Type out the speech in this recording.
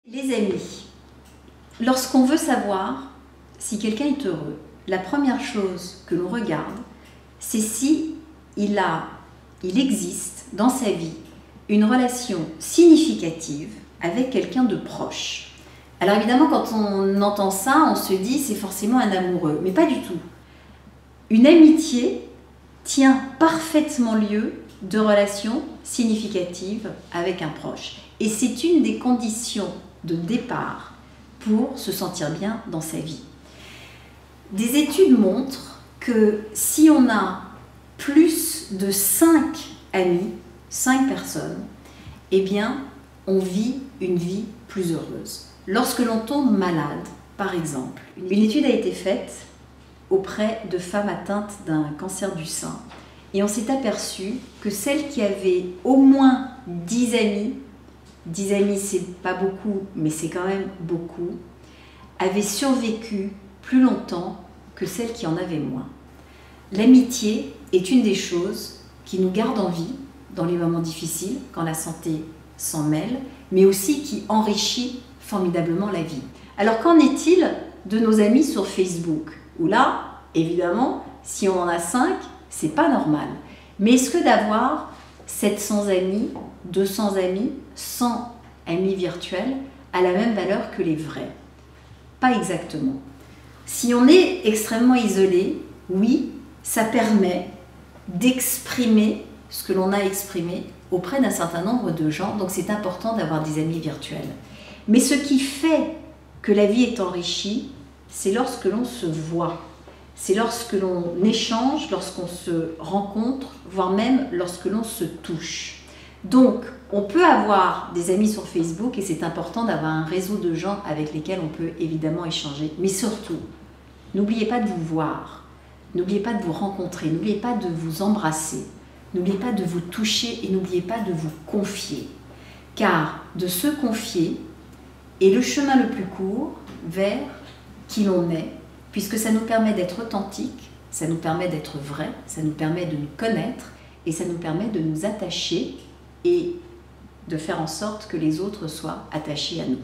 Les amis, lorsqu'on veut savoir si quelqu'un est heureux, la première chose que l'on regarde, c'est si il existe dans sa vie une relation significative avec quelqu'un de proche. Alors évidemment, quand on entend ça, on se dit c'est forcément un amoureux, mais pas du tout. Une amitié tient parfaitement lieu de relations significatives avec un proche. Et c'est une des conditions de départ pour se sentir bien dans sa vie. Des études montrent que si on a plus de 5 amis, 5 personnes, eh bien, on vit une vie plus heureuse. Lorsque l'on tombe malade, par exemple, une étude a été faite auprès de femmes atteintes d'un cancer du sein et on s'est aperçu que celles qui avaient au moins 10 amis, 10 amis c'est pas beaucoup mais c'est quand même beaucoup, avaient survécu plus longtemps que celles qui en avaient moins. L'amitié est une des choses qui nous garde en vie dans les moments difficiles, quand la santé s'en mêle, mais aussi qui enrichit formidablement la vie. Alors qu'en est-il de nos amis sur Facebook? Où là, évidemment, si on en a 5, c'est pas normal. Mais est-ce que d'avoir 700 amis, 200 amis, 100 amis virtuels a la même valeur que les vrais? Pas exactement. Si on est extrêmement isolé, oui, ça permet d'exprimer ce que l'on a exprimé auprès d'un certain nombre de gens, donc c'est important d'avoir des amis virtuels. Mais ce qui fait que la vie est enrichie, c'est lorsque l'on se voit, c'est lorsque l'on échange, lorsqu'on se rencontre, voire même lorsque l'on se touche. Donc, on peut avoir des amis sur Facebook et c'est important d'avoir un réseau de gens avec lesquels on peut évidemment échanger. Mais surtout, n'oubliez pas de vous voir, n'oubliez pas de vous rencontrer, n'oubliez pas de vous embrasser, n'oubliez pas de vous toucher et n'oubliez pas de vous confier. Car de se confier est le chemin le plus court vers qui l'on est, puisque ça nous permet d'être authentique, ça nous permet d'être vrai, ça nous permet de nous connaître et ça nous permet de nous attacher et de faire en sorte que les autres soient attachés à nous.